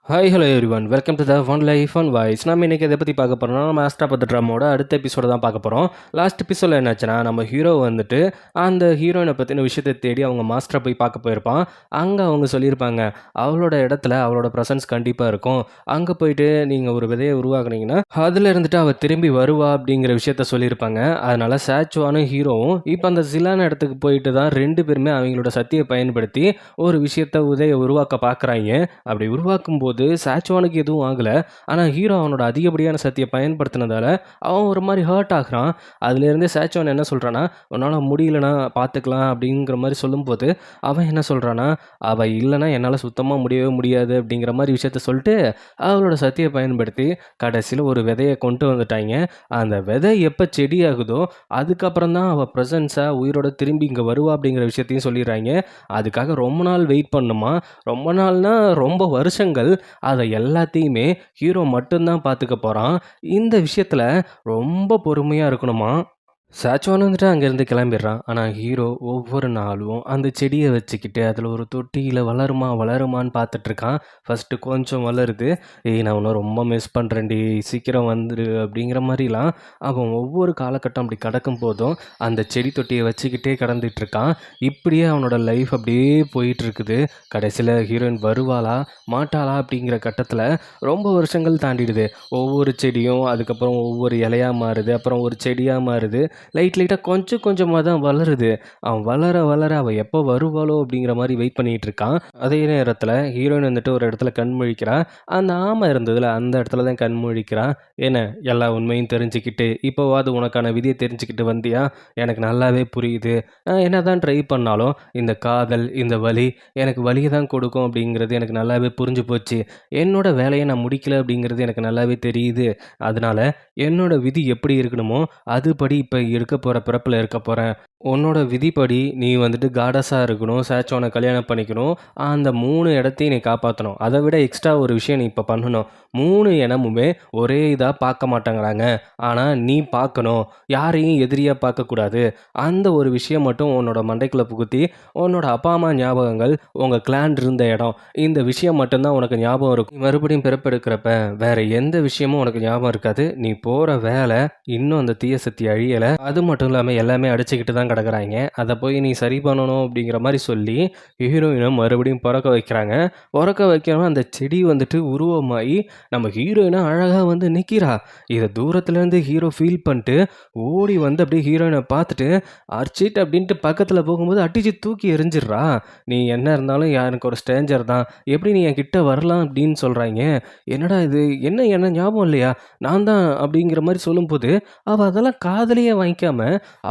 Hi hello everyone welcome to the one life one voice. நம்ம இன்றைக்கி எதை பற்றி பார்க்க போகிறோம்னா, நம்ம ஆஸ்ட்ராபத் ட்ராமாவோட அடுத்த எபிசோட தான் பார்க்க போகிறோம். லாஸ்ட் எபிசோடில் என்னாச்சுன்னா, நம்ம ஹீரோ வந்துட்டு அந்த ஹீரோயினை பற்றின விஷயத்தை தேடி அவங்க மாஸ்டரை போய் பார்க்க போயிருப்பான். அங்கே அவங்க சொல்லியிருப்பாங்க, அவளோட இடத்துல அவளோட ப்ரெசன்ஸ் கண்டிப்பாக இருக்கும். அங்கே போயிட்டு நீங்கள் ஒரு விதையை உருவாக்குனீங்கன்னா அதில் இருந்துட்டு அவள் திரும்பி வருவா அப்படிங்கிற விஷயத்த சொல்லியிருப்பாங்க. அதனால் சாச்சுவானும் ஹீரோவும் இப்போ அந்த ஜிலான இடத்துக்கு போயிட்டு தான் ரெண்டு பேருமே அவங்களோட சக்தியை பயன்படுத்தி ஒரு விஷயத்தை உருவாக்க பார்க்குறாங்க. அப்படி உருவாக்கும் போது சாச்சுவானுக்கு எதுவும் ஆகலை. ஆனால் ஹீரோ அவனோட அதிகப்படியான சக்தியை பயன்படுத்தினதால அவன் ஒரு மாதிரி ஹர்ட் ஆகுறான். அதுலேருந்தே சாச்சுவான் என்ன சொல்கிறான்னா, உன்னால் முடியலனா பார்த்துக்கலாம் அப்படிங்கிற மாதிரி சொல்லும்போது அவன் என்ன சொல்கிறான்னா, அவள் இல்லைனா என்னால் சுத்தமாக முடியவே முடியாது அப்படிங்கிற மாதிரி விஷயத்த சொல்லிட்டு அவளோட சக்தியை பயன்படுத்தி கடைசியில் ஒரு விதையை கொண்டு வந்துட்டாங்க. அந்த விதை எப்போ செடி ஆகுதோ அதுக்கப்புறம் தான் அவள் ப்ரெசன்ஸாக உயிரோட திரும்பி இங்கே வருவா அப்படிங்கிற விஷயத்தையும் சொல்லிடுறாங்க. அதுக்காக ரொம்ப நாள் வெயிட் பண்ணுமா, ரொம்ப நாள்னா ரொம்ப வருஷங்கள். அதை எல்லாத்தையுமே ஹீரோ மட்டும்தான் பார்த்துக்க போகிறான். இந்த விஷயத்தில் ரொம்ப பொறுமையாக இருக்கணுமா. சாச்சுவான் வந்துட்டு அங்கேருந்து கிளம்பிடுறான். ஆனால் ஹீரோ ஒவ்வொரு நாளும் அந்த செடியை வச்சுக்கிட்டு அதில் ஒரு தொட்டியில் வளருமா வளருமான்னு பார்த்துட்ருக்கான். ஃபஸ்ட்டு கொஞ்சம் வளருது. நான் உன்னை ரொம்ப மிஸ் பண்ணுறேன்டி, சீக்கிரம் வந்துடு அப்படிங்கிற மாதிரிலாம் அவன் ஒவ்வொரு காலகட்டம் அப்படி கடக்கும் போதும் அந்த செடி தொட்டியை வச்சுக்கிட்டே கடந்துட்டுருக்கான். இப்படியே அவனோட லைஃப் அப்படியே போயிட்டுருக்குது. கடைசியில் ஹீரோயின் வருவாளா மாட்டாளா அப்படிங்கிற கட்டத்தில் ரொம்ப வருஷங்கள் தாண்டிடுது. ஒவ்வொரு செடியும் அதுக்கப்புறம் ஒவ்வொரு இலையாக மாறுது, அப்புறம் ஒரு செடியாக மாறுது. லைட்டாக கொஞ்சம் கொஞ்சமாக தான் வளருது. அவன் வளர வளர அவள் எப்போ வருவாளோ அப்படிங்கிற மாதிரி வெயிட் பண்ணிகிட்டு இருக்கான். அதே நேரத்தில் ஹீரோயின் வந்துட்டு ஒரு இடத்துல கண் முழிக்கிறா. அந்த ஆமை இருந்ததில் அந்த இடத்துல தான் கண் முழிக்கிறா. என்ன எல்லா உண்மையும் தெரிஞ்சுக்கிட்டு இப்போவாது உனக்கான விதியை தெரிஞ்சுக்கிட்டு வந்தியா? எனக்கு நல்லாவே புரியுது. நான் என்ன தான் ட்ரை பண்ணாலும் இந்த காதல் இந்த வலி எனக்கு வலியை தான் கொடுக்கும் அப்படிங்கிறது எனக்கு நல்லாவே புரிஞ்சு போச்சு. என்னோட வேலையை நான் முடிக்கல அப்படிங்கிறது எனக்கு நல்லாவே தெரியுது. அதனால என்னோட விதி எப்படி இருக்கணுமோ அதுபடி இப்போ இருக்க போகிற பிறப்பில் இருக்க போகிறேன். உன்னோட விதிப்படி நீ வந்துட்டு காடஸாக இருக்கணும், சாச்சோனை கல்யாணம் பண்ணிக்கணும், அந்த 3 இடத்தையும் நீ காப்பாற்றணும். அதை விட எக்ஸ்ட்ரா ஒரு விஷயம் நீ இப்போ பண்ணணும். 3 இனமுமே ஒரே இதாக பார்க்க மாட்டேங்கிறாங்க. ஆனால் நீ பார்க்கணும், யாரையும் எதிரியாக பார்க்கக்கூடாது. அந்த ஒரு விஷயம் மட்டும் உன்னோட மண்டைக்குள்ளே புகுத்தி உன்னோட அப்பா அம்மா ஞாபகங்கள், உங்கள் கிளான் இருந்த இடம், இந்த விஷயம் மட்டும்தான் உனக்கு ஞாபகம் இருக்கும். நீ மறுபடியும் பிறப்பெடுக்கிறப்ப வேறு எந்த விஷயமும் உனக்கு ஞாபகம் இருக்காது. நீ போகிற வேலை இன்னும் அந்த தீய சக்தி அழியலை. அது மட்டும் இல்லாமல் எல்லாமே அடிச்சுக்கிட்டு தான் கிடக்குறாங்க. அதை போய் நீ சரி பண்ணணும் அப்படிங்கிற மாதிரி சொல்லி ஹீரோயினை மறுபடியும் பிறக்க வைக்கிறாங்க. பிறக்க வைக்கிறவன் அந்த செடி வந்துட்டு உருவமாகி நம்ம ஹீரோயினை அழகாக வந்து நிற்கிறா. இதை தூரத்துலேருந்து ஹீரோ ஃபீல் பண்ணிட்டு ஓடி வந்து அப்படியே ஹீரோயினை பார்த்துட்டு அர்ச்சிட் அப்படின்ட்டு பக்கத்தில் போகும்போது அடிச்சு தூக்கி எரிஞ்சிடுறா. நீ என்ன இருந்தாலும் எனக்கு ஒரு ஸ்ட்ரேஞ்சர் தான், எப்படி நீ என் கிட்ட வரலாம் அப்படின்னு சொல்கிறாங்க. என்னடா இது, என்ன ஞாபகம் இல்லையா, நான் தான் அப்படிங்கிற மாதிரி சொல்லும்போது அவள் அதெல்லாம் காதலியே வாங்கிக்காம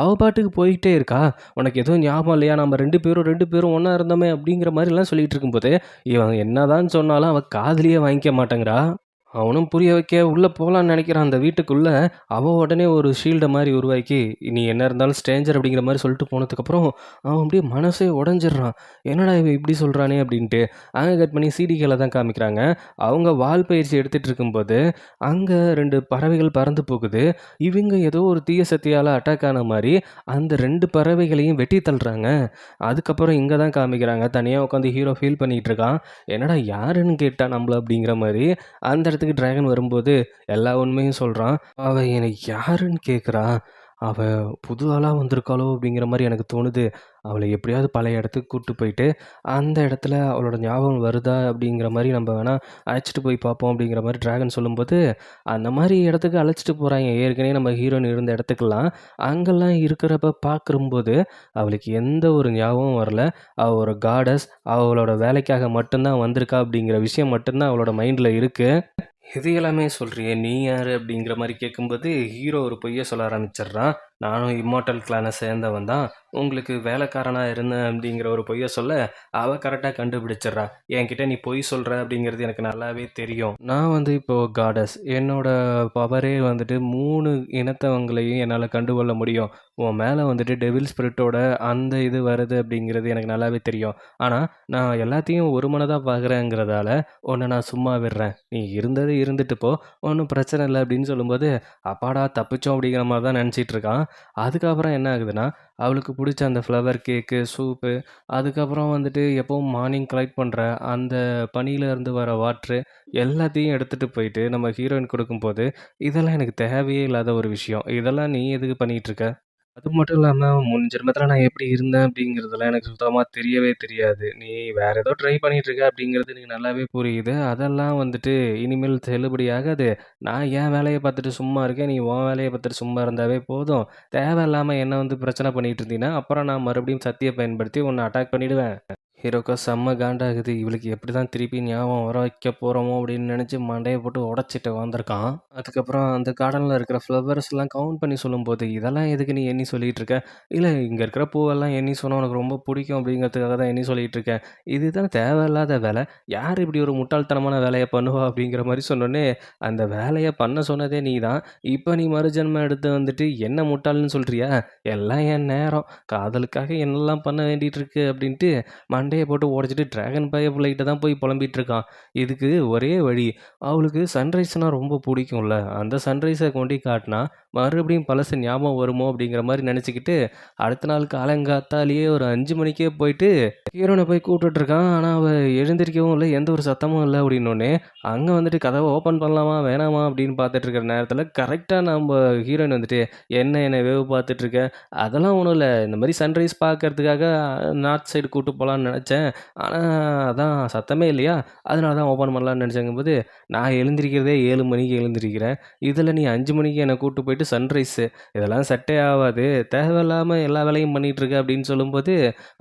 அவள் பாட்டுக்கு போயிட்டே இருக்கா. உனக்கு எதுவும் ஞாபகம் இல்லையா, நம்ம ரெண்டு பேரும் ஒன்றா இருந்தோமே அப்படிங்கிற மாதிரிலாம் சொல்லிட்டு இருக்கும்போது இவன் என்னதான் சொன்னாலும் அவள் காதலியே வாங்கிக்க மாட்டேங்கிறா. அவனும் புரிய வைக்க உள்ளே போகலான்னு நினைக்கிறான் அந்த வீட்டுக்குள்ளே. அவன் உடனே ஒரு ஷீல்டை மாதிரி உருவாக்கி நீ என்ன இருந்தாலும் ஸ்ட்ரேஞ்சர் அப்படிங்கிற மாதிரி சொல்லிட்டு போனதுக்கப்புறம் அவன் அப்படியே மனசே உடஞ்சிடுறான். என்னடா இவன் இப்படி சொல்கிறானே அப்படின்ட்டு அங்கே கட் பண்ணி சிடிகளை தான் காமிக்கிறாங்க. அவங்க வால் பயிற்சி எடுத்துகிட்டு இருக்கும்போது அங்கே 2 பறவைகள் பறந்து போகுது. இவங்க ஏதோ ஒரு தீய சக்தியால் அட்டாக் ஆன மாதிரி அந்த 2 பறவைகளையும் வெட்டி தள்ளுறாங்க. அதுக்கப்புறம் இங்கே தான் காமிக்கிறாங்க, தனியாக உட்காந்து ஹீரோ ஃபீல் பண்ணிகிட்டு இருக்கான். என்னடா யாருன்னு கேட்டா நம்மள அப்படிங்கிற மாதிரி அந்த இடத்துக்கு டிராகன் வரும்போது எல்லா உண்மையும் சொல்கிறான். அவள் என்னை யாருன்னு கேட்குறா, அவள் புது ஆளாக வந்திருக்காளோ அப்படிங்கிற மாதிரி எனக்கு தோணுது. அவளை எப்படியாவது பழைய இடத்துக்கு கூப்பிட்டு போயிட்டு அந்த இடத்துல அவளோட ஞாபகம் வருதா அப்படிங்கிற மாதிரி நம்ம வேணால் அழைச்சிட்டு போய் பார்ப்போம் அப்படிங்கிற மாதிரி டிராகன் சொல்லும்போது அந்த மாதிரி இடத்துக்கு அழைச்சிட்டு போகிறாங்க. ஏற்கனவே நம்ம ஹீரோயின் இருந்த இடத்துக்கெல்லாம் அங்கெல்லாம் இருக்கிறப்ப பார்க்கும்போது அவளுக்கு எந்த ஒரு ஞாபகமும் வரல. அவள் ஒரு காடஸ், அவளோட வேலைக்காக மட்டும்தான் வந்திருக்கா அப்படிங்கிற விஷயம் மட்டும்தான் அவளோட மைண்டில் இருக்குது. இது எல்லாமே சொல்றியே, நீ யாரு அப்படிங்கிற மாதிரி கேட்கும்போது ஹீரோ ஒரு பொய்யை சொல்ல ஆரம்பிச்சிடுறான். நானும் இம்மார்ட்டல் கிளானை சேர்ந்தவன் தான், உங்களுக்கு வேலைக்காரனாக இருந்தேன் அப்படிங்கிற ஒரு பொய்யை சொல்ல அவள் கரெக்டாக கண்டுபிடிச்சிட்றா. என்கிட்ட நீ பொய் சொல்கிற அப்படிங்கிறது எனக்கு நல்லாவே தெரியும். நான் வந்து இப்போது காடஸ், என்னோட பவரே வந்துட்டு 3 இனத்தவங்களையும் என்னால் கண்டுகொள்ள முடியும். உன் மேலே வந்துட்டு டெவில் ஸ்பிரிட்டோட அந்த இது வருது அப்படிங்கிறது எனக்கு நல்லாவே தெரியும். ஆனால் நான் எல்லாத்தையும் ஒரு மனதாக பார்க்குறேங்கிறதால உன்னை நான் சும்மா விடுறேன். நீ இருந்தது இருந்துட்டு போ, ஒன்றும் பிரச்சனை இல்லை அப்படின்னு சொல்லும்போது அப்பாடா தப்பிச்சோம் அப்படிங்கிற மாதிரி தான் நினச்சிட்டு இருக்கான். அதுக்கப்புறம் என்ன ஆகுதுன்னா, அவளுக்கு புடிச்ச அந்த ஃப்ளவர் கேக்கு, சூப்பு, அதுக்கப்புறம் வந்துட்டு எப்பவும் மார்னிங் கலெக்ட் பண்ற அந்த பனியில இருந்து வர வாட்டரு எல்லாத்தையும் எடுத்துட்டு போயிட்டு நம்ம ஹீரோயின் குடுக்கும்போது, இதெல்லாம் எனக்கு தேவையே இல்லாத ஒரு விஷயம். இதெல்லாம் நீ எதுக்கு பண்ணிட்டு இருக்க? அது மட்டும் இல்லாம, முன் ஜென்மத்தில நான் எப்படி இருந்தேன் அப்படிங்கிறதெல்லாம் எனக்கு சுத்தமா தெரியவே தெரியாது. நீ வேற ஏதோ ட்ரை பண்ணிட்டு இருக்க அப்படிங்கிறது எனக்கு நல்லாவே புரியுது. அதெல்லாம் வந்துட்டு இனிமேல் செல்லுபடியாகாது. நான் என் வேலைய பார்த்துட்டு சும்மா இருக்கேன். நீ உன் வேலைய பார்த்துட்டு சும்மா இருந்தாவே போதும். தேவையில்லாம என்ன வந்து பிரச்சனை பண்ணிட்டு இருந்தீன்னா, அப்புறம் நான் மறுபடியும் சக்திய பயன்படுத்தி உன்ன அட்டாக் பண்ணிடுவேன். ஹீரோக்கா செம்ம காண்டாகுது. இவளுக்கு எப்படிதான் திருப்பி ஞாபகம் வர வைக்க போறோமோ அப்படின்னு நினைச்சு மண்டைய போட்டு உடைச்சிட்டு வந்திருக்கான். அதுக்கப்புறம் அந்த கார்டன்ல இருக்கிற ஃப்ளவர்ஸ்லாம் கவுண்ட் பண்ணி சொல்லும்போது, "இதெல்லாம் எதுக்கு நீ எண்ணி சொல்லிட்டு இருக்க?" "இல்ல இங்க இருக்கிற பூவெல்லாம் எண்ணி சொன்னா உனக்கு ரொம்ப பிடிக்கும் அப்படிங்கிறதுக்காக தான் எண்ணி சொல்லிட்டு இருக்கேன். இதுதான் தேவையில்லாத வேலை. யார் இப்படி ஒரு முட்டாள்தனமான வேலைய பண்ணுவா?" அப்படிங்கிற மாரி சொன்னோனே, "அந்த வேலைய பண்ண சொன்னதே நீ தான். இப்ப நீ மறுஜென்மம் எடுத்து வந்துட்டு என்ன முட்டாள்ன்னு சொல்றியா? எல்லாம் என் நேரம். காதலுக்காக என்னெல்லாம் பண்ண வேண்டிட்டு இருக்கு." அப்படின்ட்டு மண்டைய போட்டு உடைச்சுட்டு டிராகன் பயப்புள்ளைகிட்ட தான் போய் புலம்பிட்டு இருக்கான். இதுக்கு ஒரே வழி, அவளுக்கு சன்ரைஸ்னா ரொம்ப புடிக்கும்ல. அந்த சன்ரைஸ கொண்டோய் காட்டுனா, மறுபடியும் பழசு ஞாபகம் வருமோ அப்படிங்கிற மாரி நெனச்சுக்கிட்டு, அடுத்த நாள் காலங்காத்தாலேயே ஒரு 5 மணிக்கே போயிட்டு, ஹீரோயின போய் கூப்பிட்டுட்டு இருக்கான். ஆனா, அவ எழுந்திரிக்கவும் இல்ல, எந்த ஒரு சத்தமும் இல்ல அப்படின்னோனே, அங்க வந்துட்டு கதவ ஓப்பன் பண்ணலாமா, வேணாமா அப்படின்னு பார்த்துட்டு இருக்கிற நேரத்தில, கரெக்ட்டா நம்ப ஹீரோயின் வந்துட்டு, என்ன வேவு பார்த்துட்டு இருக்க? அதெல்லாம் ஒண்ணும் இல்ல. இந்த மாரி சன்ரைஸ் பார்க்கறதுக்காக நார்த் சைடு கூட்டு போலான்னு நெனச்சேன். ஆனா, அதான் சத்தமே இல்லையா, அதனால தான் ஓப்பன் பண்ணலான்னு நெனச்சேங்கும்போது, நான் எழுந்திரிக்கிறதே 7 மணிக்கு எழுந்திரிக்கிறேன். இதில நீ 5 மணிக்கு என்ன கூட்டு போயிட்டு சன்ரைஸு, இதெல்லாம் செட்டே ஆவாது. தேவையில்லாம எல்லா வேலையும் பண்ணிட்டு இருக்க அப்படின்னு சொல்லும்போது,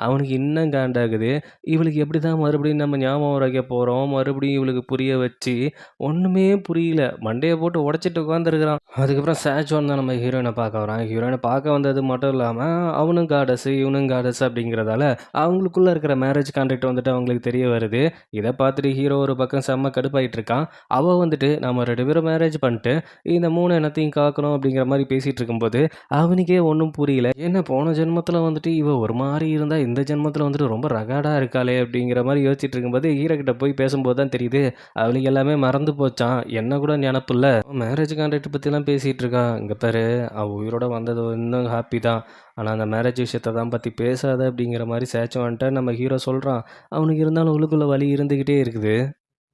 அவனுக்கு இன்னும் காண்டாகுது. இவளுக்கு எப்படிதான் மறுபடியும் நம்ம ஞாபகம் வைக்க போறோம்? மறுபடியும் இவளுக்கு புரிய வச்சு, ஒண்ணுமே புரியல. மண்டைய போட்டு உடைச்சிட்டு உட்காந்துருக்கிறான். அதுக்கப்புறம் சேஜ்வான் தான் நம்ம ஹீரோயின பார்க்க வரான். ஹீரோயின பார்க்க வந்தது மட்டும் இல்லாம, அவனும் காடஸு, இவனும் காடஸு அப்படிங்கிறதால, அவங்களுக்குள்ள இருக்கிற மேரேஜ் கான்ட்ராக்ட் வந்துட்டு அவங்களுக்கு தெரிய வருது. இத பார்த்துட்டு ஹீரோ ஒரு பக்கம் செம்ம கடுப்பாயிட்டு இருக்கான். அவ வந்துட்டு, "நம்ம 2 பேரும் மேரேஜ் பண்ணிட்டு, இந்த 3 எண்ணத்தையும் காக்கணும்." அப்படிங்கிற மாரி பேசிட்டு இருக்கும்போது, அவனுக்கே ஒண்ணும் புரியல. என்ன போன ஜென்மத்தில வந்துட்டு இவ ஒரு மாரி இருந்தா, இந்த ஜென்மத்தில வந்துட்டு ரொம்ப ரகாடா இருக்காளே அப்படிங்கிற மாரி யோசிச்சுட்டு இருக்கும்போது, ஹீரோ கிட்ட போய் பேசும்போது தான் தெரியுது, அவளுக்கு எல்லாமே மறந்து போச்சாம். என்ன கூட நெனப்பு இல்ல. மேரேஜ் கான்ட்ராக்ட் பத்திலாம் பேசிட்டு இருக்கா. இங்க பாரு, அவ உயிரோட வந்தது இன்னும் ஹாப்பி தான். ஆனா, அந்த மேரேஜ் விஷயத்த தான் பத்தி பேசாத அப்படிங்கிற மாரி சேச்சுவன்ட்ட நம்ம ஹீரோ சொல்றான். அவனுக்கு இருந்தாலும் உள்ளுக்குள்ள வலி இருந்துகிட்டே இருக்குது.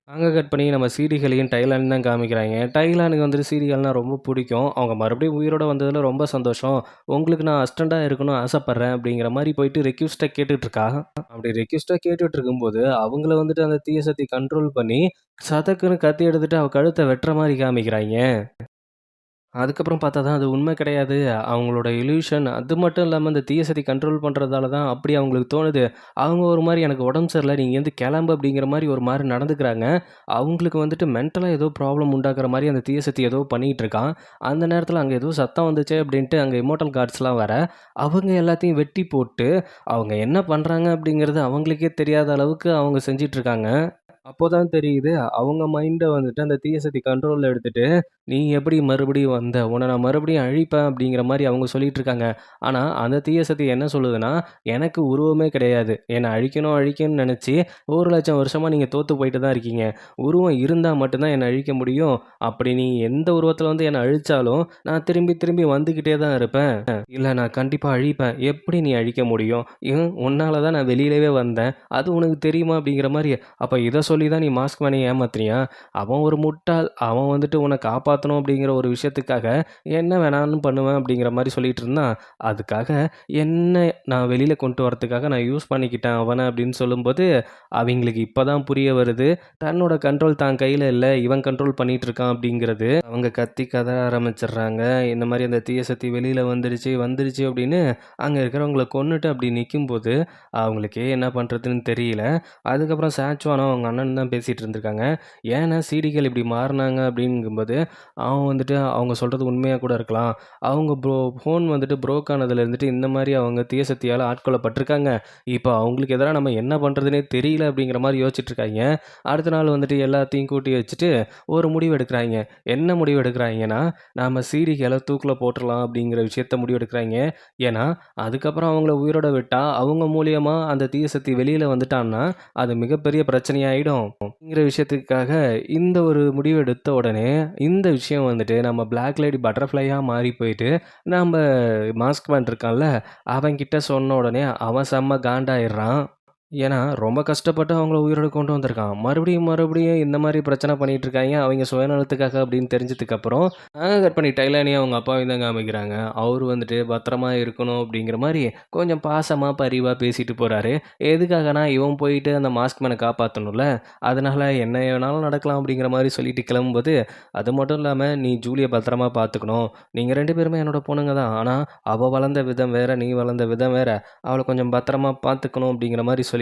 அங்க கட் பண்ணி நம்ம சீரிகளையும் டைலான் தான் காமிக்கிறாய்ங்க. டைலானுக்கு வந்துட்டு சீரிகல்னா ரொம்ப புடிக்கும். அவங்க மறுபடியும் உயிரோட வந்ததுல ரொம்ப சந்தோஷம். உங்களுக்கு நான் அசிஸ்டன்ட்டா இருக்கணும்னு ஆசைப்படுறேன் அப்படிங்கிற மாரி போயிட்டு ரெக்வெஸ்ட்டா கேட்டுட்டு இருக்கா. அப்படி ரெக்வெஸ்ட்டா கேட்டுட்டு இருக்கும்போது, அவங்கள வந்துட்டு அந்த தீய சக்தி கண்ட்ரோல் பண்ணி, சதக்குன்னு கத்தி எடுத்துட்டு அவ கழுத்த வெட்டுற மாரி காமிக்கிறாய்ங்க. அதுக்கப்புறம் பார்த்தா தான் அது உண்மை கிடையாது. அவங்களோட இல்யூஷன் அது மட்டும் இல்லாம இந்த தீய சக்தி கண்ட்ரோல் பண்றதால தான் அப்படி அவங்களுக்கு தோணுது. அவங்க ஒரு மாரி எனக்கு உடம்பு சரியில்ல. நீ இங்கேருந்து கிளம்பு அப்படிங்கிற மாரி ஒரு மாரி நடந்துக்கிறாங்க. அவங்களுக்கு வந்துட்டு மென்டலா ஏதோ ப்ராப்ளம் உண்டாக்குற மாரி அந்த தீய சக்தி ஏதோ பண்ணிட்டு இருக்கான். அந்த நேரத்தில அங்க ஏதோ சத்தம் வந்துச்சே அப்படின்ட்டு அங்க இம்மோர்டல் காட்ஸ்லாம் வர, அவங்க எல்லாத்தையும் வெட்டி போட்டு, அவங்க என்ன பண்றாங்க அப்படிங்கிறது அவங்களுக்கே தெரியாத அளவுக்கு அவங்க செஞ்சுட்டு இருக்காங்க. அப்போதான் தெரியுது, அவங்க மைண்ட வந்துட்டு அந்த தீய சக்தி கண்ட்ரோல்ல எடுத்துட்டு, "நீ எப்படி மறுபடியும் வந்த? உன்ன நான் மறுபடியும் அழிப்பேன்." அப்படிங்கிற மாரி அவங்க சொல்லிட்டு இருக்காங்க. ஆனா, அந்த தீய சக்தி என்ன சொல்லுதுன்னா, "எனக்கு உருவமே கிடையாது. என்ன அழிக்கணும் அழிக்கணும்னு நெனச்சு 1,00,000 வருஷமா நீங்க தோத்து போயிட்டு தான் இருக்கீங்க. உருவம் இருந்தா மட்டும் தான் என்ன அழிக்க முடியும். அப்படி நீ எந்த உருவத்தில வந்து என்ன அழிச்சாலும், நான் திரும்பி திரும்பி வந்துகிட்டே தான் இருப்பேன். இல்ல நான் கண்டிப்பா அழிப்பேன். எப்படி நீ அழிக்க முடியும்? உன்னால தான் நான் வெளியிலவே வந்தேன். அது உனக்கு தெரியுமா?" அப்படிங்கிற மாரி அப்ப இத சொல்லி தான் நீ மாஸ்க் மேன ஏமாத்துனியா? அவன் ஒரு முட்டாள். அவன் வந்துட்டு உன்ன காப்பாத்தணும் அப்படிங்கிற ஒரு விஷயத்துக்காக, என்ன வேணாலும் பண்ணுவேன் அப்படிங்கிற மாரி சொல்லிட்டு இருந்தான். அதுக்காக என்ன நான் வெளியில கொண்டு வரதுக்காக நான் யூஸ் பண்ணிக்கிட்டேன் அவன அப்படின்னு சொல்லும்போது, அவிங்களுக்கு இப்ப தான் புரிய வருது. தன்னோட கண்ட்ரோல் தான் கையில இல்ல. இவன் கண்ட்ரோல் பண்ணிட்டு இருக்கான் அப்படிங்கிறது. அவங்க கத்தி கதற ஆரம்பிச்சுடுறாங்க. இந்த மாரி அந்த தீய சக்தி வெளியில வந்துடுச்சு, வந்துடுச்சு அப்படின்னு அங்க இருக்கிறவங்கள கொன்னுட்டு அப்படி நிக்கும்போது, அவங்களுக்கே என்ன பண்றதுன்னு தெரியல. அதுக்கப்புறம் சாச்சுவானும் அவங்க அண்ணனும் தான் பேசிட்டு இருந்திருக்காங்க. ஏன்னா சீடிகள் இப்படி மாறுனாங்க அப்படிங்கும்போது, அவன் வந்துட்டு அவங்க சொல்றது உண்மையா கூட இருக்கலாம். அவங்க ஃபோன் வந்துட்டு ப்ரோக் ஆனதுல இருந்துட்டு இந்த மாரி அவங்க தீய சக்தியால ஆட்கொள்ளப்பட்டுருக்காங்க. இப்ப அவங்களுக்கு எதிரா நம்ம என்ன பண்றதுன்னே தெரியல அப்படிங்கிற மாரி யோசிச்சுட்டு இருக்காய்ங்க. அடுத்த நாள் வந்துட்டு எல்லாத்தையும் கூட்டி வச்சுட்டு ஒரு முடிவு எடுக்குறாய்ங்க. என்ன முடிவு எடுக்குறாய்ங்கன்னா, நாம சீடிகள தூக்குல போட்டுறலாம் அப்படிங்கிற விஷயத்த முடிவு எடுக்குறாய்ங்க. ஏன்னா, அதுக்கப்புறம் அவங்கள உயிரோட விட்டா, அவங்க மூலியமா அந்த தீய சக்தி வெளியில வந்துட்டான்னா அது மிகப்பெரிய பிரச்சனையாயிடும். போயிடும் அப்படிங்கிற விஷயத்துக்காக இந்த ஒரு முடிவு எடுத்த உடனே இந்த விஷயம் வந்துட்டு நம்ம பிளாக் லேடி பட்டர்ஃப்ளையாக மாறி போயிட்டு நம்ம மாஸ்க் மேன் இருக்கான்ல அவன்கிட்ட சொன்ன உடனே அவன் செம்ம காண்டாயிடுறான். ஏன்னா, ரொம்ப கஷ்டப்பட்டு அவங்கள உயிரோட கொண்டு வந்திருக்கான். மறுபடியும், மறுபடியும் இந்த மாரி பிரச்சனை பண்ணிட்டு இருக்காய்ங்க. அவைங்க சுயநலத்துக்காக அப்படின்னு தெரிஞ்சதுக்கப்புறம், கட் பண்ணி டைலானையும் அவங்க அப்பாவையும் தான் காமிக்கிறாங்க. அவரு வந்துட்டு பத்திரமா இருக்கணும் அப்படிங்கிற மாரி கொஞ்சம் பாசமா, பரிவா பேசிட்டு போறாரு. எதுக்காகனா, இவன் போயிட்டு அந்த மாஸ்க் மேன காப்பாத்தணும்ல. அதனால என்ன வேணாலும் நடக்கலாம் அப்படிங்கிற மாரி சொல்லிட்டு கிளம்பும்போது, அது மட்டும் இல்லாம நீ ஜூலிய பத்திரமா பார்த்துக்கணும். நீங்க 2 பேருமே என்னோட பொண்ணுங்க தான். ஆனா, அவ வளர்ந்த விதம் வேற, நீ வளர்ந்த விதம் வேற. அவள கொஞ்சம் பத்திரமா பார்த்துக்கணும் அப்படிங்கிற மாரி சொல்லிட்டு,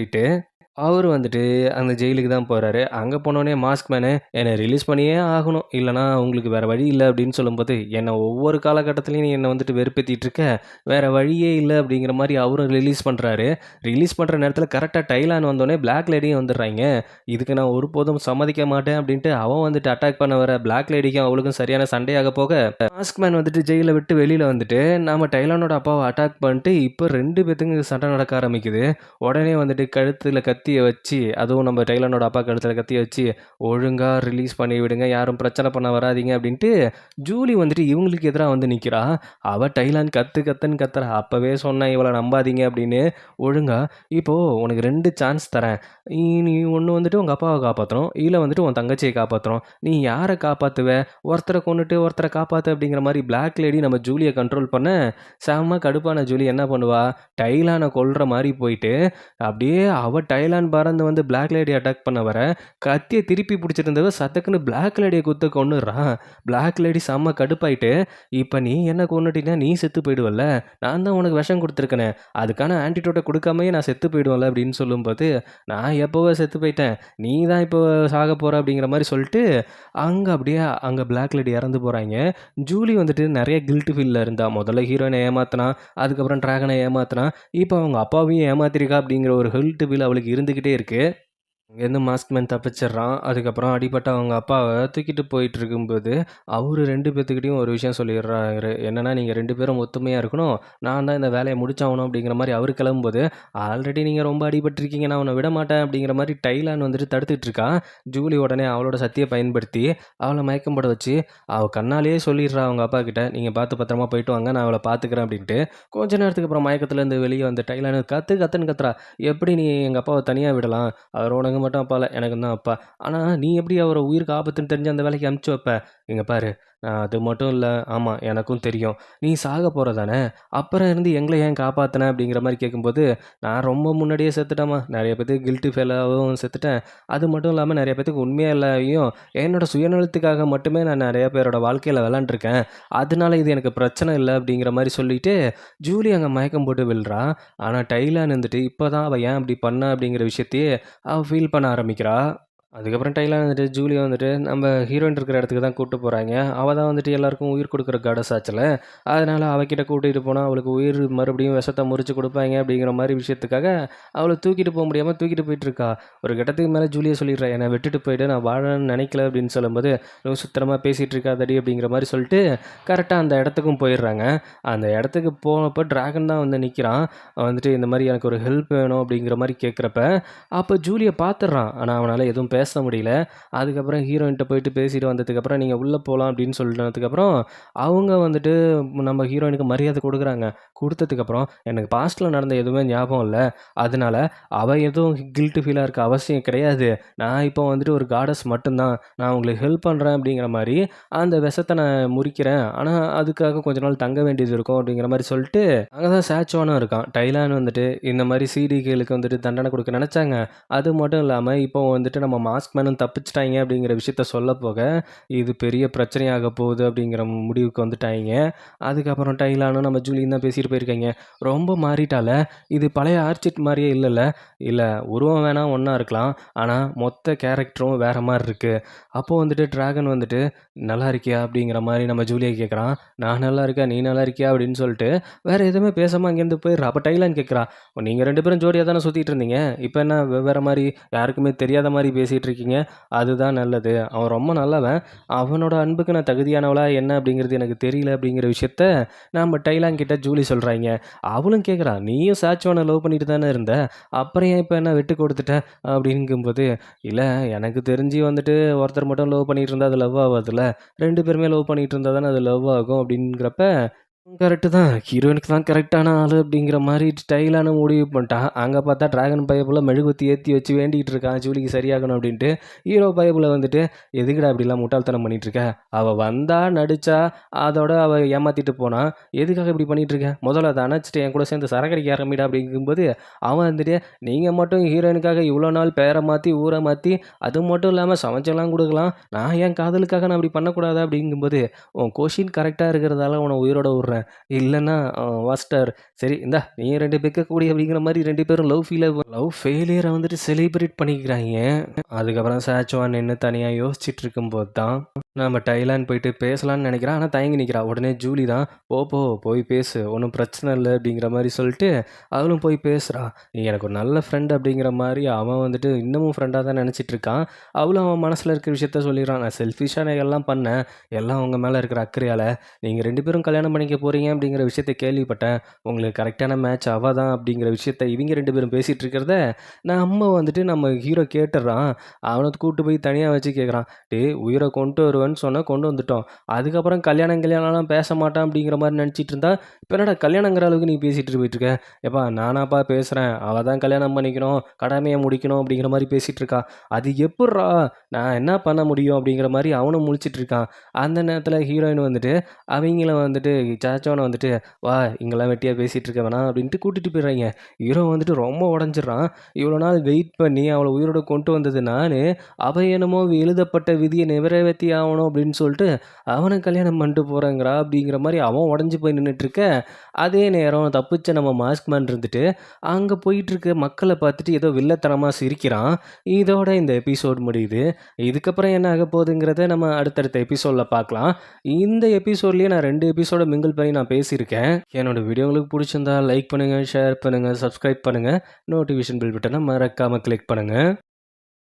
அவரு வந்துட்டு அந்த ஜெயிலுக்கு தான் போறாரு. அங்க போனோனே மாஸ்க் மேனு என்ன ரிலீஸ் பண்ணியே ஆகணும். இல்லன்னா உங்களுக்கு வேற வழி இல்ல அப்படின்னு சொல்லும்போது, என்ன ஒவ்வொரு காலகட்டத்திலயும் நீ என்ன வந்துட்டு வெறுப்பேத்திட்டு இருக்க. வேற வழியே இல்ல அப்படிங்கிற மாரி அவரும் ரிலீஸ் பண்றாரு. ரிலீஸ் பண்ற நேரத்தில கரெக்ட்டா டைலான் வந்தோனே பிளாக் லேடியும் வந்துடுறாய்ங்க. இதுக்கு நான் ஒருபோதும் சம்மதிக்க மாட்டேன் அப்படின்ட்டு அவன் வந்துட்டு அட்டாக் பண்ண வர பிளாக் லேடிக்கும் அவளுக்கும் சரியான சண்டையாக போக, மாஸ்க் மேன் வந்துட்டு ஜெயில விட்டு வெளியில வந்துட்டு, நம்ம டைலானோட அப்பாவ அட்டாக் பண்ணிட்டு, இப்போ 2 பேத்துக்கும் சண்டை நடக்க ஆரம்பிக்குது. உடனே வந்துட்டு கழுத்துல கத்திய வச்சு, அதுவும் நம்ம டைலானோட அப்பா கழுத்துல கத்திய வச்சு, "ஒழுங்கா ரிலீஸ் பண்ணி விடுங்க. யாரும் பிரச்சனை பண்ண வராதீங்க" அப்படின்ட்டு, ஜூலி வந்துட்டு இவங்களுக்கு எதிரா வந்து நிக்கிறா. அவ டைலான் கத்து கத்துன்னு கத்துறா. "அப்பவே சொன்னேன் இவள நம்பாதீங்க" அப்படின்னு. ஒழுங்கா, "இப்போ உனக்கு 2 சான்ஸ் தரேன். நீ ஒண்ணு வந்துட்டு உங்க அப்பாவ காப்பாத்தணும். இல்ல வந்துட்டு உன் தங்கச்சிய காப்பாத்தணும். நீ யார காப்பாத்துவ? ஒருத்தர கொன்னுட்டு ஒருத்தர காப்பாத்து" அப்படிங்கிற மாரி பிளாக் லேடி நம்ம ஜூலிய கண்ட்ரோல் பண்ண, செம்ம கடுப்பான ஜூலி என்ன பண்ணுவா, டைலான கொல்ற மாரி போயிட்டு, அப்படியே அவ டைலான் பறந்து வந்து பிளாக் லேடிய அட்டாக் பண்ண வர, கத்திய திருப்பி புடிச்சிட்டு இருந்தவ சதக்குன்னு பிளாக் லேடிய குத்த கொன்னுடுறா. பிளாக் லேடி செம்ம கடுப்பாயிட்டு, "இப்ப நீ என்ன கொன்னுட்டீன்னா நீ செத்து போயிடுவல்ல. நான் தான் உனக்கு விஷம் குடுத்துருக்கனே. அதுக்கான ஆன்டிடோட்ட குடுக்காமயே நான் செத்து போயிடுவேன்ல" அப்படின்னு சொல்லும்போது, "நான் எப்பவோ செத்து போயிட்டேன். நீ தான் இப்போ சாகப் போற" அப்படிங்கிற மாரி சொல்ட்டு, அப்படியே அங்க பிளாக் லேடி இறந்து போறாய்ங்க. ஜூலி வந்துட்டு நெறைய கில்ட் ஃபீல்ல இருந்தா. முதல்ல ஹீரோயின ஏமாத்துனா, அதுக்கப்புறம் டிராகன ஏமாத்துனா, இப்ப அவங்க அப்பாவையும் ஏமாத்திருக்கா அப்படிங்கிற ஒரு கில்ட் ஃபீல் அவளுக்கு இருந்துகிட்டே இருக்கு. அங்கேருந்து மாஸ்க்மேன் தப்பிச்சிடுறான். அதுக்கப்புறம் அடிபட்ட அவங்க அப்பாவ தூக்கிட்டு போயிட்டுருக்கும்போது, அவரு 2 பேத்துக்கிட்டயும் ஒரு விஷயம் சொல்லிடுறாரு. என்னன்னா, "நீங்க 2 பேரும் ஒத்துமையா இருக்கணும். நான் தான் இந்த வேலைய முடிச்சாகணும்." அப்படிங்கிற மாரி அவரு கிளம்பும்போது, "ஆல்ரெடி நீங்க ரொம்ப அடிபட்டுருக்கீங்க. நான் உன்ன விடமாட்டேன்." அப்படிங்கிற மாரி டைலான் வந்துட்டு தடுத்துட்டு இருக்கா. ஜூலி உடனே அவளோட சக்திய பயன்படுத்தி, அவள மயக்கம் போட வச்சு, அவ கண்ணாலேயே சொல்லிடுறா அவங்க அப்பாகிட்ட, "நீங்க பார்த்து பத்திரமா போயிட்டு வாங்க. நான் அவள பார்த்துக்கிறேன்." அப்படின்ட்டு. கொஞ்ச நேரத்துக்கு அப்புறம் மயக்கத்துலேருந்து வெளிய வந்த டைலான் கத்து கத்துன்னு கத்துறா. "எப்படி நீ எங்க அப்பாவ தனியா விடலாம்? அவரு உனக்கு மட்டும் அப்பா இல்ல. எனக்கு தான் அப்பா. ஆனா, நீ எப்படி அவர உயிருக்கு ஆபத்துன்னு தெரிஞ்சு அந்த வேலைக்கு அனுப்பிச்சு வைப்ப? இங்க பாரு, அது மட்டும் இல்ல. ஆமா, எனக்கும் தெரியும். நீ சாக போற தானே! அப்புறம் இருந்து எங்கள ஏன் காப்பாத்துன?" அப்படிங்கிற மாரி கேட்கும்போது, "நான் ரொம்ப முன்னாடியே செத்துட்டேன்ம்மா. நெறைய பேத்துக்கு கில்ட்டி ஃபீலாவும் செத்துட்டேன். அது மட்டும் இல்லாம நெறைய பேத்துக்கு உண்மையா இல்லாமையும், என்னோட சுயநலத்துக்காக மட்டுமே நான் நெறைய பேரோட வாழ்க்கையில விளையாண்டுருக்கேன். அதனால இது எனக்கு பிரச்சனை இல்ல." அப்படிங்கிற மாரி சொல்லிட்டு, ஜூலி அங்க மயக்கம் போட்டு விழுறா. ஆனா, டைலான் இருந்துட்டு இப்ப தான் அவ ஏன் அப்படி பண்ணா அப்படிங்கிற விஷயத்தையே அவ ஃபீல் பண்ண ஆரம்பிக்கிறா. அதுக்கப்புறம் டைலான் வந்துட்டு ஜூலிய வந்துட்டு நம்ம ஹீரோயின் இருக்கிற இடத்துக்கு தான் கூட்டு போறாய்ங்க. அவ தான் வந்துட்டு எல்லாருக்கும் உயிர் குடுக்குற காடஸ் ஆச்சுல்ல. அதனால அவகிட்ட கூட்டிட்டு போனா அவளுக்கு உயிர் மறுபடியும் விஷத்த முறிச்சு குடுப்பாய்ங்க அப்படிங்கிற மாரி விஷயத்துக்காக, அவள தூக்கிட்டு போ முடியாம தூக்கிட்டு போயிட்டுருக்கா. ஒரு கட்டத்துக்கு மேல ஜூலிய சொல்லிடுறா, "என்ன விட்டுட்டு போயிடு. நான் வாழணும்னு நெனைக்கல." அப்படின்னு சொல்லும்போது, "லூசுத்தனமா பேசிட்டு இருக்காதடி." அப்படிங்கிற மாரி சொல்லிட்டு, கரெக்ட்டா அந்த இடத்துக்கும் போயிடுறாங்க. அந்த இடத்துக்கு போனப்ப டிராகன் தான் வந்து நிக்கிறான். அவன் வந்துட்டு இந்த மாரி எனக்கு ஒரு ஹெல்ப் வேணும் அப்படிங்கிற மாரி கேட்கிறப்ப, அப்ப ஜூலிய பார்த்துடுறான். ஆனா அவனால எதுவும் பேச முடியல. அதுக்கப்புறம் ஹீரோயின்ட்ட போயிட்டு பேசிட்டு வந்ததுக்கப்புறம், "நீங்க உள்ள போலாம்." அப்படின்னு சொன்னதுக்கப்புறம், அவங்க வந்துட்டு நம்ம ஹீரோயினுக்கு மரியாதை குடுக்குறாங்க. குடுத்ததுக்கப்புறம், "எனக்கு பாஸ்ட்ல நடந்த எதுவுமே ஞாபகம் இல்ல. அதனால அவ எதுவும் கில்ட்டி ஃபீலா இருக்க அவசியம் கிடையாது. நான் இப்போ வந்துட்டு ஒரு காடஸ் மட்டும் தான். நான் உங்களுக்கு ஹெல்ப் பண்றேன்." அப்படிங்கிற மாரி, "அந்த விஷத்த நான் முறிக்கிறேன். ஆனா அதுக்காக கொஞ்ச நாள் தங்க வேண்டியது இருக்கும்." அப்படிங்கிற மாரி சொல்ட்டு, அங்க தான் சேச்சுவானும் இருக்கான். டைலான் வந்துட்டு இந்த மாரி சிடிகேலுக்கு வந்துட்டு தண்டனை குடுக்க நெனச்சாங்க. அது மட்டும் இல்லாம, இப்போ வந்துட்டு நம்ம மாஸ்க் மேனும் தப்பிச்சுட்டாய்ங்க அப்படிங்கிற விஷயத்த சொல்லப்போக, இது பெரிய பிரச்சனையாக போகுது அப்படிங்கிற முடிவுக்கு வந்துட்டாய்ங்க. அதுக்கப்புறம் டைலானும் நம்ம ஜூலியும் தான் பேசிட்டு போயிருக்காய்ங்க. "ரொம்ப மாறிட்டால. இது பழைய ஆர்ச்சிட் மாரியே இல்லல்ல." "இல்ல, உருவம் வேணா ஒண்ணா இருக்கலாம். ஆனா மொத்த கேரக்டரும் வேற மாரி இருக்கு." அப்போ வந்துட்டு டிராகன் வந்துட்டு, "நல்லா இருக்கியா?" அப்படிங்கிற மாரி நம்ம ஜூலிய கேட்குறான். "நான் நல்லா இருக்கேன். நீ நல்லா இருக்கியா?" அப்படின்னு சொல்லிட்டு, வேற எதுவுமே பேசாம அங்கேருந்து போயிடுறா. அப்ப டைலான் கேட்குறா, "நீங்க 2 பேரும் ஜோடியா தானே சுத்திட்டு இருந்தீங்க. இப்ப என்ன வெவ்வேற மாரி யாருக்குமே தெரியாத மாரி பேசிட்டு சொல்லிட்டு இருக்கீங்க. அதுதான் நல்லது. அவன் ரொம்ப நல்லவன். அவனோட அன்புக்கு நான் தகுதியானவளா என்ன அப்படிங்கிறது எனக்கு தெரியல அப்படிங்கிற விஷயத்த நம்ம டைலான் கிட்ட ஜூலி சொல்றாய்ங்க. அவளும் கேட்குறா, "நீயும் சாச்சோன லவ் பண்ணிட்டு தானே இருந்த. அப்புறம் ஏன் இப்ப என்ன விட்டு குடுத்துட்ட?" அப்படிங்கும்போது, "இல்ல எனக்கு தெரிஞ்சு வந்துட்டு ஒருத்தர் மட்டும் லவ் பண்ணிட்டு இருந்தா அது லவ் ஆவாதுல்ல. 2 பேருமே லவ் பண்ணிட்டு இருந்தா தானே அது லவ் ஆகும்." அப்படிங்கிறப்ப கரெக்ட்டு தான். ஹீரோயினுக்கு தான் கரெக்ட்டான ஆளு அப்படிங்கிற மாரி ஸ்டைலான முடிவு பண்ணிட்டான். அங்க பார்த்தா டிராகன் பயபுல மெழுகுவர்த்தி ஏத்தி வச்சு வேண்டிட்டு இருக்கான், ஜூலிக்கு சரியாகணும் அப்படின்ட்டு. ஹீரோ பயபுல வந்துட்டு, "எதுக்குடா இப்படிலாம் முட்டாள்தனம் பண்ணிட்டு இருக்க? அவ வந்தா, நடிச்சா, அதோட அவ ஏமாத்திட்டு போனா. எதுக்காக இப்படி பண்ணிட்டு இருக்க? முதல்ல அத அணைச்சுட்டு என் கூட சேர்ந்து சரக்கு அடிக்க ஆரம்பிடா" அப்படிங்கும்போது, அவன் வந்துட்டு, "நீங்க மட்டும் ஹீரோயினுக்காக இவ்வளோ நாள் பேர மாத்தி, ஊர மாத்தி, அது மட்டும் இல்லாம சமைச்செல்லாம் குடுக்கலாம். நான் என் காதலுக்காக நான் அப்படி பண்ணக்கூடாதா?" அப்படிங்கும்போது, "உன் கொஷின் கரெக்ட்டா இருக்கிறதால உன்ன உயிரோட விடுறேன். இல்லன்னா மாஸ்டர் சரி இந்தா நீயும் 2 பெக்க கூடி அப்படிங்கிற மாரி 2 பேரும் லவ் ஃபெயிலியர வந்துட்டு செலிப்ரேட் பண்ணிக்கிறாய்ங்க. அதுக்கப்புறம் சாச்சோன் நின்னு தனியா யோசிச்சுட்டு இருக்கும்போது தான், நம்ம டைலான் போயிட்டு பேசலான்னு நெனைக்கிறான். ஆனா தயங்கி நிக்கிறா. உடனே ஜூலி தான், "போ போய் பேசு. ஒண்ணும் பிரச்சனை இல்ல." அப்படிங்கிற மாரி சொல்லிட்டு, அவளும் போய் பேசுறா. "நீ எனக்கு ஒரு நல்ல ஃப்ரெண்ட்." அப்படிங்கிற மாரி அவன் வந்துட்டு இன்னமும் ஃப்ரெண்டா தான் நெனச்சிட்டு இருக்கான். அவளும் அவன் மனசுல இருக்கிற விஷயத்த சொல்லிர்றான். "நான் செல்ஃபிஷா நான் எல்லாம் பண்ணேன். எல்லாம் உங்க மேல இருக்கிற அக்கறையால. நீங்க 2 பேரும் கல்யாணம் பண்ணிக்க போறீங்க அப்படிங்கிற விஷயத்த கேள்விப்பட்டேன். உங்களுக்கு கரெக்ட்டான மேட்ச் அவ தான் அப்படிங்கிற விஷயத்த இவங்க 2 பேரும் பேசிட்டு இருக்கிறத, நம்ம வந்துட்டு நம்ம ஹீரோ கேட்டுர்றான். அவன கூட்டு போய் தனியா வச்சு கேட்குறான். "டேய் உயிர கொண்டு வருவேன்னு சொன்ன, கொண்டு வந்துட்டோம். அதுக்கப்புறம் கல்யாணம்லாம் பேச மாட்டான் அப்படிங்கிற மாரி நெனச்சிட்டு இருந்தா, இப்ப என்னடா கல்யாணங்கிற அளவுக்கு நீ பேசிட்டு போயிட்டு இருக்க? எப்பா நானாப்பா பேசுறேன். அவ தான் கல்யாணம் பண்ணிக்கணும், கடமைய முடிக்கணும் அப்படிங்கிற மாரி பேசிட்டு இருக்கா. அது எப்புட்றா? நான் என்ன பண்ண முடியும்?" அப்படிங்கிற மாரி அவனும் முழிச்சிட்டு இருக்கான். அந்த நேரத்தில ஹீரோயின் வந்துட்டு அவைங்கள வந்துட்டு சாச்சோன வந்துட்டு, "வா இங்கலாம் வெட்டியா பேசிட்டு இருக்க வேணாம்" அப்படின்ட்டு கூட்டிட்டு போயிடுறாய்ங்க. ஹீரோ வந்துட்டு ரொம்ப உடைஞ்சிடுறான். இவ்வளோ நாள் வெயிட் பண்ணி அவள உயிரோட கொண்டு வந்தது நானு. அவ என்னமோ எழுதப்பட்ட விதிய நிறைவேத்தி ஆவணும் அப்படின்னு சொல்லிட்டு, அவன கல்யாணம் பண்ணிட்டு போறேங்கிறா அப்படிங்கிற மாரி அவன் உடைஞ்சு போய் நின்னுட்டுருக்க, அதே நேரம் தப்பிச்ச நம்ம மாஸ்க் மேன் இருந்துட்டு, அங்க போயிட்டுருக்க மக்கள பார்த்துட்டு ஏதோ வில்லத்தனமா சிரிக்கிறான். இதோட இந்த எபிசோட் முடியுது. இதுக்கப்புறம் என்ன ஆக போகுதுங்கிறத நம்ம அடுத்தடுத்த எபிசோட்ல பார்க்கலாம். இந்த எபிசோட்லயே நான் 2 எபிசோட மிங்கிள் பண்ணி நான் பேசியிருக்கேன். என்னோட வீடியோ உங்களுக்கு புடிச்சிருந்தா லைக் பண்ணுங்க, ஷேர் பண்ணுங்க, சப்ஸ்கிரைப் பண்ணுங்க. நோட்டிஃபிகேஷன் பெல் பட்டன மறக்காம கிளிக் பண்ணுங்க.